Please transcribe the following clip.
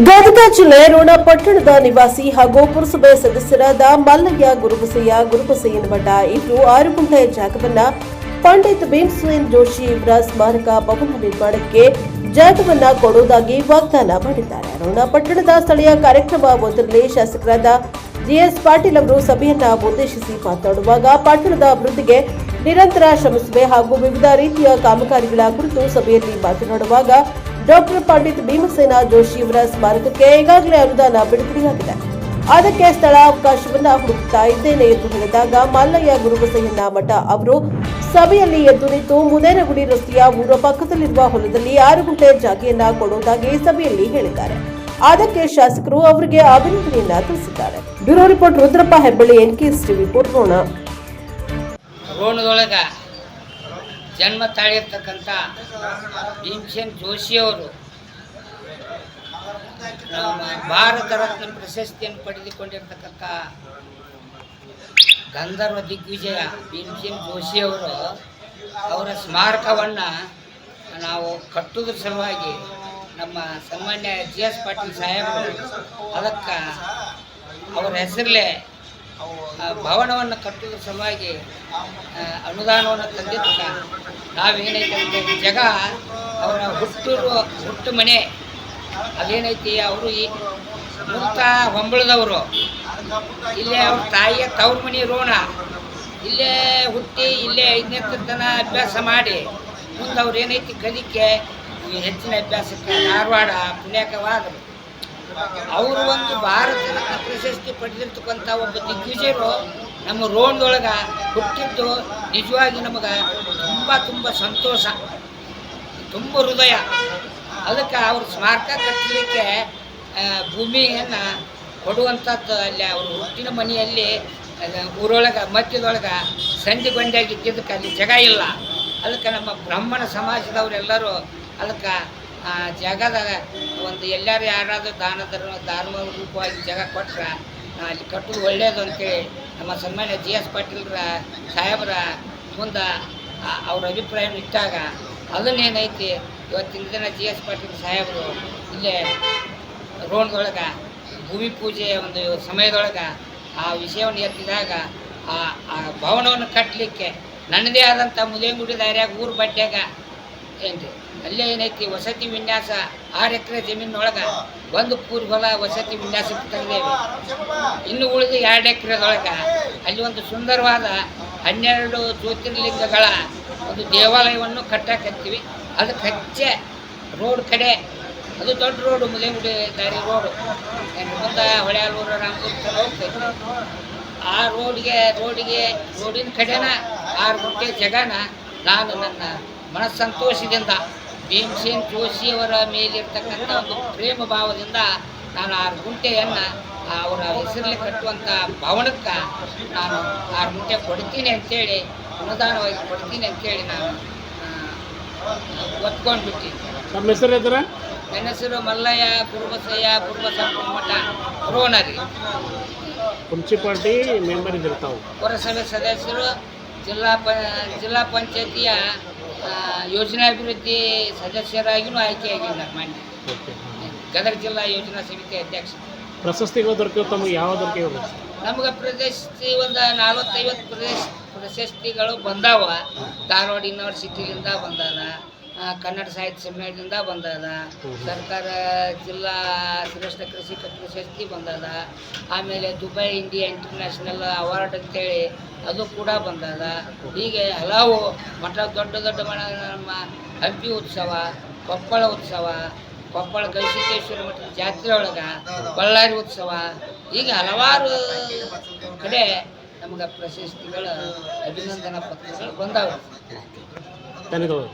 ಗದಗ ಜಿಲ್ಲೆ ರೋಣ ಪಟ್ಟಣದ ನಿವಾಸಿ ಹಾಗೂ ಪುರಸಭೆ ಸದಸ್ಯರಾದ ಮಲ್ಲಯ್ಯ ಗುರುಬಸಯ್ಯನ ಮಠ ಇವರು 6 ಗುಂಟೆ ಜಾಗವನ್ನ ಪಂಡಿತ್ ಭೀಮಸೇನ್ ಜೋಶಿ ಇವರ ಸ್ಮಾರಕ ಭವನ ನಿರ್ಮಾಣಕ್ಕೆ ಜಾಗವನ್ನ ಕೊಡುವುದಾಗಿ ವಾಗ್ದಾನ ಮಾಡಿದ್ದಾರೆ. ರೋಣ ಪಟ್ಟಣದ ಸ್ಥಳೀಯ ಕಾರ್ಯಕ್ರಮವೊಂದರಲ್ಲಿ ಶಾಸಕರಾದ ಜಿಎಸ್ ಪಾಟೀಲ್ ಅವರು ಸಭೆಯನ್ನ ಉದ್ದೇಶಿಸಿ ಮಾತನಾಡುವಾಗ ಪಟ್ಟಣದ ಅಭಿವೃದ್ಧಿಗೆ ನಿರಂತರ ಶ್ರಮಿಸುವೆ ಹಾಗೂ ವಿವಿಧ ರೀತಿಯ ಕಾಮಗಾರಿಗಳ ಕುರಿತು ಸಭೆಯಲ್ಲಿ ಮಾತನಾಡುವಾಗ ಡಾಕ್ಟರ್ ಪಂಡಿತ್ ಭೀಮಸೇನ ಜೋಶಿ ಅವರ ಸ್ಮಾರಕಕ್ಕೆ ಈಗಾಗಲೇ ಅನುದಾನ ಬಿಡುಗಡೆಯಾಗಿದೆ. ಅದಕ್ಕೆ ಸ್ಥಳಾವಕಾಶವನ್ನ ಹುಡುಕ್ತಾ ಇದ್ದೇನೆ ಎಂದು ಹೇಳಿದಾಗ ಮಲ್ಲಯ್ಯ ಗುರುಬಸಯ್ಯನ ಮಠ ಅವರು ಸಭೆಯಲ್ಲಿ ಎದ್ದು ನಿಂತು ಮುದೇನಗುಡಿ ರಸ್ತೆಯ ಊರ ಪಕ್ಕದಲ್ಲಿರುವ ಹೊಲದಲ್ಲಿ 6 ಗುಂಟೆ ಜಾಗೆಯನ್ನ ಕೊಡುವುದಾಗಿ ಸಭೆಯಲ್ಲಿ ಹೇಳಿದ್ದಾರೆ. ಅದಕ್ಕೆ ಶಾಸಕರು ಅವರಿಗೆ ಅಭಿನಂದನೆಯನ್ನ ತಿಳಿಸಿದ್ದಾರೆ. Bureau report Rudrappa Hebballi, NKS TV, ರೋಣದೊಳಗ ಜನ್ಮ ತಾಳಿರ್ತಕ್ಕಂಥ ಭೀಮಸೇನ್ ಜೋಶಿಯವರು ಭಾರತ ರತ್ನ ಪ್ರಶಸ್ತಿಯನ್ನು ಪಡೆದುಕೊಂಡಿರ್ತಕ್ಕಂಥ ಗಂಧರ್ವ ದಿಗ್ವಿಜಯ ಭೀಮಸೇನ್ ಜೋಶಿಯವರು ಅವರ ಸ್ಮಾರಕವನ್ನು ನಾವು ಕಟ್ಟುವುದ್ರ ಸಲುವಾಗಿ ನಮ್ಮ ಸನ್ಮಾನ್ಯ ಜಿಎಸ್ ಪಾಟೀಲ್ ಸಾಹೇಬರು ಅದಕ್ಕೆ ಅವರ ಹೆಸರಲ್ಲೇ ಭವನವನ್ನು ಕಟ್ಟುವುದ್ರ ಸಲುವಾಗಿ ಅನುದಾನವನ್ನು ತಂದಿದ್ದಕ್ಕೆ ನಾವೇನೈತೆ ಜಗ ಅವರ ಹುಟ್ಟು ಮನೆ ಅದೇನೈತಿ ಅವರು ಈ ಮೂಲತಃ ಹೊಂಬಳದವರು. ಇಲ್ಲೇ ಅವ್ರ ತಾಯಿಯ ತವ್ರ ಮನೆ ರೋಣ, ಇಲ್ಲೇ ಹುಟ್ಟಿ ಇಲ್ಲೇ 5ನೇ ತನ ಅಭ್ಯಾಸ ಮಾಡಿ ಮುಂದೆ ಅವ್ರು ಏನೈತಿ ಕಲಿಕೆ ಹೆಚ್ಚಿನ ಅಭ್ಯಾಸಕ್ಕೆ ಧಾರವಾಡ ಪುಣ್ಯಕವಾದರು. ಅವರು ಒಂದು ಭಾರತ ರತ್ನ ಪ್ರಶಸ್ತಿ ಪಡೆದಿರ್ತಕ್ಕಂಥ ಒಬ್ಬ ದಿಗ್ವಿಜಯರು ನಮ್ಮ ರೋಣದೊಳಗೆ ಹುಟ್ಟಿದ್ದು ನಿಜವಾಗಿ ನಮಗೆ ತುಂಬ ಸಂತೋಷ, ತುಂಬ ಹೃದಯ. ಅದಕ್ಕೆ ಅವ್ರ ಸ್ಮಾರಕ ಕಟ್ಟಲಿಕ್ಕೆ ಭೂಮಿಯನ್ನು ಕೊಡುವಂಥದ್ದು ಅಲ್ಲಿ ಅವ್ರ ಹುಟ್ಟಿನ ಮನೆಯಲ್ಲಿ ಊರೊಳಗೆ ಮಧ್ಯದೊಳಗೆ ಸಂಧಿ ಗೊಂಡಿಯಾಗಿ ಇದ್ದಿದ್ದಕ್ಕೆ ಅಲ್ಲಿ ಜಾಗ ಇಲ್ಲ. ಅದಕ್ಕೆ ನಮ್ಮ ಬ್ರಾಹ್ಮಣ ಸಮಾಜದವರೆಲ್ಲರೂ ಅದಕ್ಕೆ ಜಾಗದಾಗ ಒಂದು ಎಲ್ಲರೂ ಯಾರಾದರೂ ದಾನ ರೂಪವಾಗಿ ಜಾಗ ಕೊಟ್ಟರೆ ಅಲ್ಲಿ ಕಟ್ಟೋದು ಒಳ್ಳೆಯದು ಅಂತೇಳಿ ನಮ್ಮ ಸನ್ಮಾನ್ಯ ಜಿಎಸ್ ಪಾಟೀಲ್ರ ಸಾಹೇಬರ ಮುಂದೆ ಅವ್ರ ಅಭಿಪ್ರಾಯ ಇಟ್ಟಾಗ ಅದನ್ನೇನೈತಿ ಇವತ್ತಿನ ದಿನ ಜಿಎಸ್ ಪಾಟೀಲ್ ಸಾಹೇಬರು ಇಲ್ಲೇ ರೋಣದೊಳಗೆ ಭೂಮಿ ಪೂಜೆಯ ಒಂದು ಸಮಯದೊಳಗೆ ಆ ವಿಷಯವನ್ನು ಎತ್ತಿದಾಗ ಆ ಭವನವನ್ನು ಕಟ್ಟಲಿಕ್ಕೆ ನನ್ನದೇ ಆದಂಥ ಮುದೇಗುಡಿ ದಾರಿಯಾಗ ಊರು ಬಡ್ಡ್ಯಾಗ ಏನ್ರಿ ಅಲ್ಲೇ ಏನೈತಿ ವಸತಿ ವಿನ್ಯಾಸ 6 ಎಕರೆ ಜಮೀನೊಳಗೆ ಒಂದು ಪೂರ್ವ ಹೊಲ ವಸತಿ ವಿನ್ಯಾಸಕ್ಕೆ ತೆಗೆದೇವೆ. ಇನ್ನು ಉಳಿದ 2 ಎಕರೆದೊಳಗೆ ಅಲ್ಲಿ ಒಂದು ಸುಂದರವಾದ 12 ಜ್ಯೋತಿರ್ಲಿಂಗಗಳ ಒಂದು ದೇವಾಲಯವನ್ನು ಕಟ್ಟಕತ್ತೀವಿ. ಅದಕ್ಕೆ ಹೆಚ್ಚೆ ರೋಡ್ ಕಡೆ ಅದು ದೊಡ್ಡ ರೋಡು, ಮುದೇಗುಡಿ ದಾರಿ ರೋಡು, ಮುಂದೆ ಹೊಳೆಯಾಲೂರು ರಾಮಪುರ ಹೋಗ್ತೈತಿ. ಆ ರೋಡಿನ ಕಡೆನ 6 ಗುಂಟೆ ಜಾಗನ ನಾನು ನನ್ನ ಮನಸ್ಸಂತೋಷದಿಂದ ಭೀಮಸೇನ್ ಜೋಶಿಯವರ ಮೇಲಿರ್ತಕ್ಕಂಥ ಒಂದು ಪ್ರೇಮ ಭಾವದಿಂದ ನಾನು 6 ಗುಂಟೆಯನ್ನು ಅವರ ಹೆಸರಲ್ಲಿ ಕಟ್ಟುವಂಥ ಭವನಕ್ಕೆ ನಾನು 6 ಗುಂಟೆ ಕೊಡ್ತೀನಿ ಅಂಥೇಳಿ, ಅನುದಾನವಾಗಿ ಕೊಡ್ತೀನಿ ಅಂಥೇಳಿ ನಾನು ಒತ್ಕೊಂಡ್ಬಿಟ್ಟಿನಿ. ನಮ್ಮ ಹೆಸರು ಇದ್ರೆ ನನ್ನ ಹೆಸರು ಮಲ್ಲಯ್ಯ ಗುರುಬಸಯ್ಯ ಮಠ ರೋಣರಿ. ಮುನ್ಸಿಪಾಲ್ಟಿ ಮೆಂಬರ್ ಇದ್ದಿರ್ತಾವೆ, ಪುರಸಭೆ ಸದಸ್ಯರು, ಜಿಲ್ಲಾ ಪಂಚಾಯತಿಯ ಯೋಜನಾಭಿವೃದ್ಧಿ ಸದಸ್ಯರಾಗಿಯೂ ಆಯ್ಕೆಯಾಗಿದ್ದಾರೆ. ಮಾನ್ಯ ಗದಗ ಜಿಲ್ಲಾ ಯೋಜನಾ ಸಮಿತಿ ಅಧ್ಯಕ್ಷ. ಪ್ರಶಸ್ತಿಗಳು ದೊರಕಿವೆ ತಮಗೆ? ಯಾವ ದೊರಕಿವೆ? ನಮ್ಗೆ ಪ್ರಶಸ್ತಿ ಒಂದು 40-50 ಪ್ರಶಸ್ತಿಗಳು ಬಂದಾವ. ಧಾರವಾಡ ಯೂನಿವರ್ಸಿಟಿಯಿಂದ ಬಂದದ, ಕನ್ನಡ ಸಾಹಿತ್ಯ ಸಮ್ಮೇಳನದಿಂದ ಬಂದದ, ಸರ್ಕಾರ ಜಿಲ್ಲಾ ಶ್ರೇಷ್ಠ ಕೃಷಿಕ ಪ್ರಶಸ್ತಿ ಬಂದದ, ಆಮೇಲೆ ದುಬೈ ಇಂಡಿಯಾ ಇಂಟರ್ನ್ಯಾಷನಲ್ ಅವಾರ್ಡ್ ಅಂತೇಳಿ ಅದು ಕೂಡ ಬಂದದ. ಹೀಗೆ ಹಲವು ಮಠ ದೊಡ್ಡ ನಮ್ಮ ಹಂಪಿ ಉತ್ಸವ, ಕೊಪ್ಪಳ ಉತ್ಸವ, ಕೊಪ್ಪಳ ಗವಿಸಿದ್ದೇಶ್ವರ ಮಠದ ಜಾತ್ರೆ ಒಳಗೆ ಬಳ್ಳಾರಿ ಉತ್ಸವ, ಹೀಗೆ ಹಲವಾರು ಕಡೆ ನಮಗೆ ಪ್ರಶಸ್ತಿಗಳು, ಅಭಿನಂದನಾ ಪತ್ರಗಳು ಬಂದಾವೆ. ಧನ್ಯವಾದ.